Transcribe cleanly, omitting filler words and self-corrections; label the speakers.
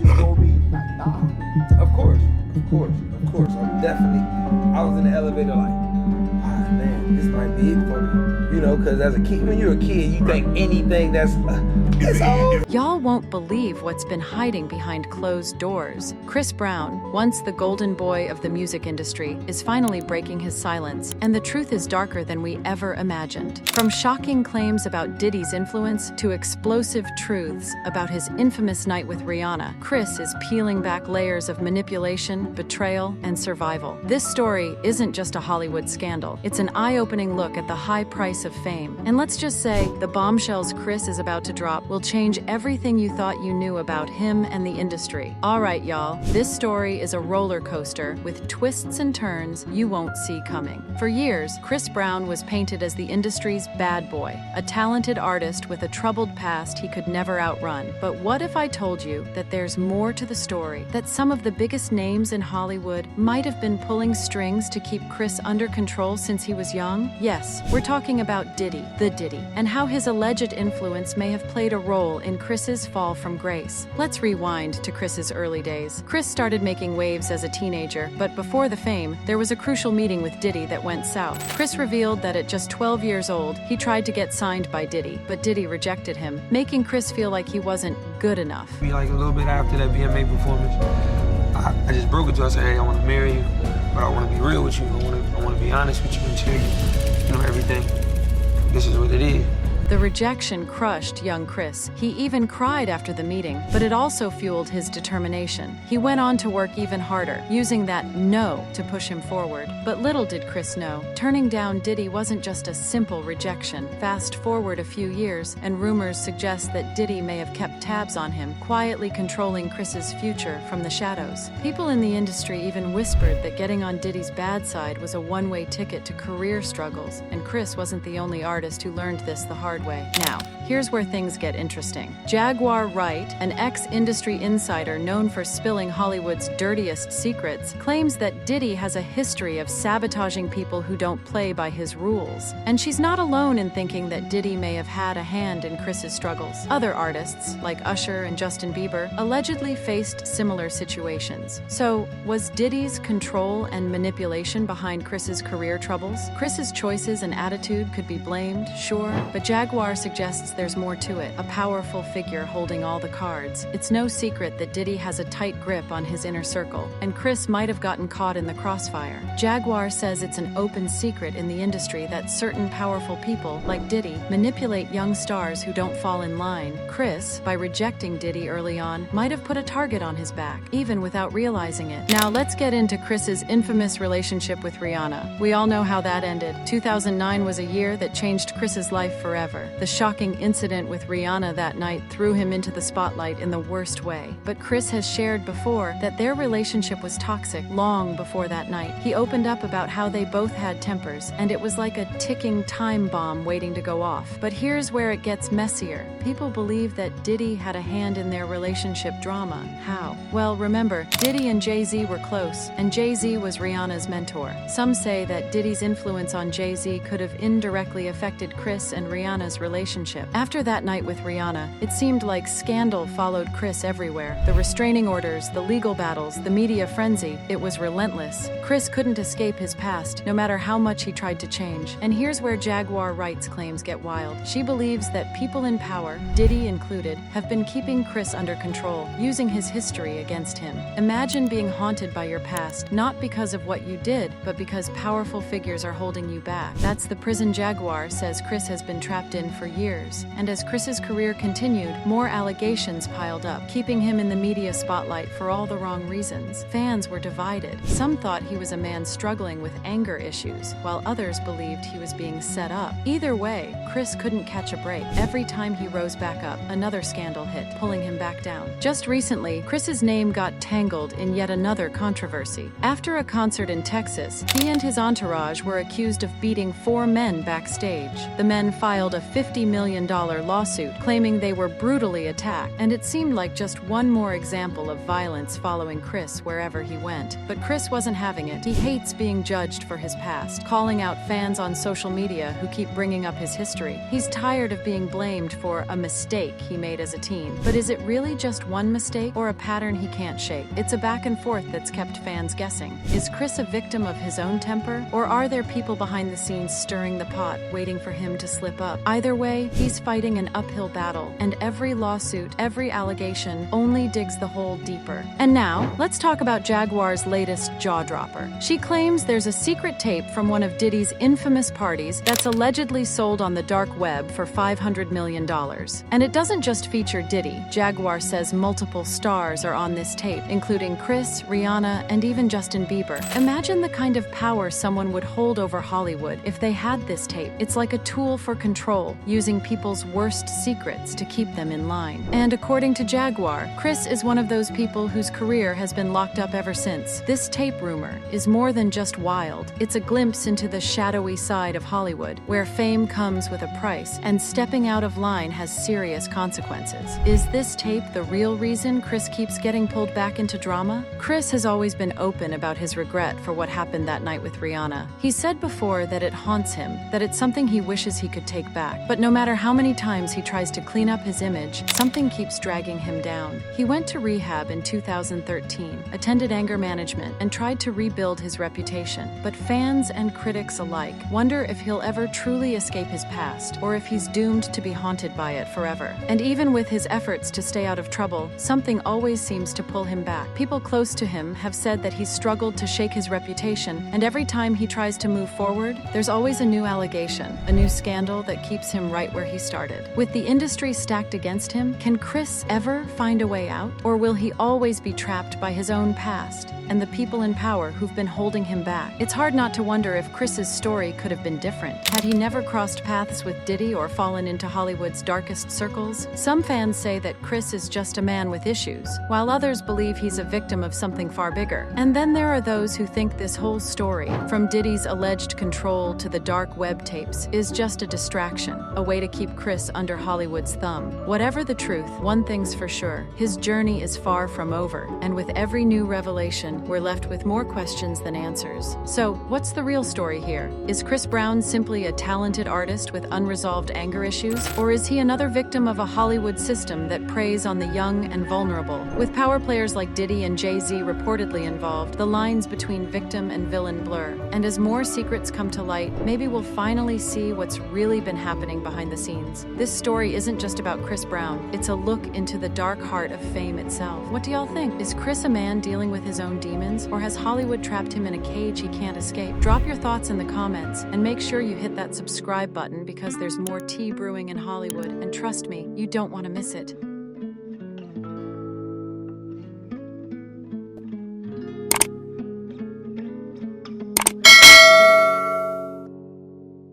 Speaker 1: just told me, like, nah. Of course. I was in the elevator like, ah, man, this might be it for me. You know, because as a kid, when you're a kid, you think anything that's, it's all.
Speaker 2: Y'all won't believe what's been hiding behind closed doors. Chris Brown, once the golden boy of the music industry, is finally breaking his silence, and the truth is darker than we ever imagined. From shocking claims about Diddy's influence to explosive truths about his infamous night with Rihanna, Chris is peeling back layers of manipulation, betrayal, and survival. This story isn't just a Hollywood scandal. It's an eye-opening look at the high price of fame. And let's just say, the bombshells Chris is about to drop will change everything you thought you knew about him and the industry. All right, y'all, this story is a roller coaster with twists and turns you won't see coming. For years, Chris Brown was painted as the industry's bad boy, a talented artist with a troubled past he could never outrun. But what if I told you that there's more to the story, that some of the biggest names in Hollywood might have been pulling strings to keep Chris under control since he was young? Yes, we're talking about Diddy, the Diddy, and how his alleged influence may have played a role in Chris's fall from grace. Let's rewind to Chris's early days. Chris started making waves as a teenager, but before the fame, there was a crucial meeting with Diddy that went south. Chris revealed that at just 12 years old, he tried to get signed by Diddy, but Diddy rejected him, making Chris feel like he wasn't good enough.
Speaker 3: Like a little bit after that VMA performance, I just broke it to her. I said, hey, I want to marry you, but I want to be real with you. I want to be honest with you and tell you, everything. This is what it is.
Speaker 2: The rejection crushed young Chris. He even cried after the meeting, but it also fueled his determination. He went on to work even harder, using that no to push him forward. But little did Chris know, turning down Diddy wasn't just a simple rejection. Fast forward a few years, and rumors suggest that Diddy may have kept tabs on him, quietly controlling Chris's future from the shadows. People in the industry even whispered that getting on Diddy's bad side was a one-way ticket to career struggles, and Chris wasn't the only artist who learned this the hard way. Now, here's where things get interesting. Jaguar Wright, an ex-industry insider known for spilling Hollywood's dirtiest secrets, claims that Diddy has a history of sabotaging people who don't play by his rules. And she's not alone in thinking that Diddy may have had a hand in Chris's struggles. Other artists, like Usher and Justin Bieber, allegedly faced similar situations. So, was Diddy's control and manipulation behind Chris's career troubles? Chris's choices and attitude could be blamed, sure, but Jaguar suggests there's more to it, a powerful figure holding all the cards. It's no secret that Diddy has a tight grip on his inner circle, and Chris might have gotten caught in the crossfire. Jaguar says it's an open secret in the industry that certain powerful people, like Diddy, manipulate young stars who don't fall in line. Chris, by rejecting Diddy early on, might have put a target on his back, even without realizing it. Now let's get into Chris's infamous relationship with Rihanna. We all know how that ended. 2009 was a year that changed Chris's life forever. The shocking incident with Rihanna that night threw him into the spotlight in the worst way. But Chris has shared before that their relationship was toxic long before that night. He opened up about how they both had tempers, and it was like a ticking time bomb waiting to go off. But here's where it gets messier. People believe that Diddy had a hand in their relationship drama. How? Well, remember, Diddy and Jay-Z were close, and Jay-Z was Rihanna's mentor. Some say that Diddy's influence on Jay-Z could have indirectly affected Chris and Rihanna's relationship. After that night with Rihanna, it seemed like scandal followed Chris everywhere. The restraining orders, the legal battles, the media frenzy, it was relentless. Chris couldn't escape his past, no matter how much he tried to change. And here's where Jaguar Wright's claims get wild. She believes that people in power, Diddy included, have been keeping Chris under control, using his history against him. Imagine being haunted by your past, not because of what you did, but because powerful figures are holding you back. That's the prison Jaguar says Chris has been trapped in for years. And as Chris's career continued, more allegations piled up, keeping him in the media spotlight for all the wrong reasons. Fans were divided. Some thought he was a man struggling with anger issues, while others believed he was being set up. Either way, Chris couldn't catch a break. Every time he rose back up, another scandal hit, pulling him back down. Just recently, Chris's name got tangled in yet another controversy. After a concert in Texas, he and his entourage were accused of beating 4 men backstage. The men filed a $50 million lawsuit claiming they were brutally attacked, and it seemed like just one more example of violence following Chris wherever he went. But Chris wasn't having it. He hates being judged for his past, calling out fans on social media who keep bringing up his history. He's tired of being blamed for a mistake he made as a teen. But is it really just one mistake or a pattern he can't shake? It's a back and forth that's kept fans guessing. Is Chris a victim of his own temper, or are there people behind the scenes stirring the pot, waiting for him to slip up? Either way, he's fighting an uphill battle, and every lawsuit, every allegation only digs the hole deeper. And now, let's talk about Jaguar's latest jaw-dropper. She claims there's a secret tape from one of Diddy's infamous parties that's allegedly sold on the dark web for $500 million. And it doesn't just feature Diddy. Jaguar says multiple stars are on this tape, including Chris, Rihanna, and even Justin Bieber. Imagine the kind of power someone would hold over Hollywood if they had this tape. It's like a tool for control, using people's worst secrets to keep them in line. And according to Jaguar, Chris is one of those people whose career has been locked up ever since. This tape rumor is more than just wild. It's a glimpse into the shadowy side of Hollywood, where fame comes with a price, and stepping out of line has serious consequences. Is this tape the real reason Chris keeps getting pulled back into drama? Chris has always been open about his regret for what happened that night with Rihanna. He said before that it haunts him, that it's something he wishes he could take back. But no matter how many times he tries to clean up his image, something keeps dragging him down. He went to rehab in 2013, attended anger management, and tried to rebuild his reputation. But fans and critics alike wonder if he'll ever truly escape his past, or if he's doomed to be haunted by it forever. And even with his efforts to stay out of trouble, something always seems to pull him back. People close to him have said that he's struggled to shake his reputation, and every time he tries to move forward, there's always a new allegation, a new scandal that keeps him right where he started. With the industry stacked against him, can Chris ever find a way out? Or will he always be trapped by his own past and the people in power who've been holding him back? It's hard not to wonder if Chris's story could have been different. Had he never crossed paths with Diddy or fallen into Hollywood's darkest circles? Some fans say that Chris is just a man with issues, while others believe he's a victim of something far bigger. And then there are those who think this whole story, from Diddy's alleged control to the dark web tapes, is just a distraction, a way to keep Chris under Hollywood's thumb. Whatever the truth, one thing's for sure: his journey is far from over, and with every new revelation, we're left with more questions than answers. So, what's the real story here? Is Chris Brown simply a talented artist with unresolved anger issues? Or is he another victim of a Hollywood system that preys on the young and vulnerable? With power players like Diddy and Jay-Z reportedly involved, the lines between victim and villain blur. And as more secrets come to light, maybe we'll finally see what's really been happening behind the scenes. This story isn't just about Chris Brown, it's a look into the dark heart of fame itself. What do y'all think? Is Chris a man dealing with his own demons, or has Hollywood trapped him in a cage he can't escape? Drop your thoughts in the comments, and make sure you hit that subscribe button, because there's more tea brewing in Hollywood, and trust me, you don't want to miss it.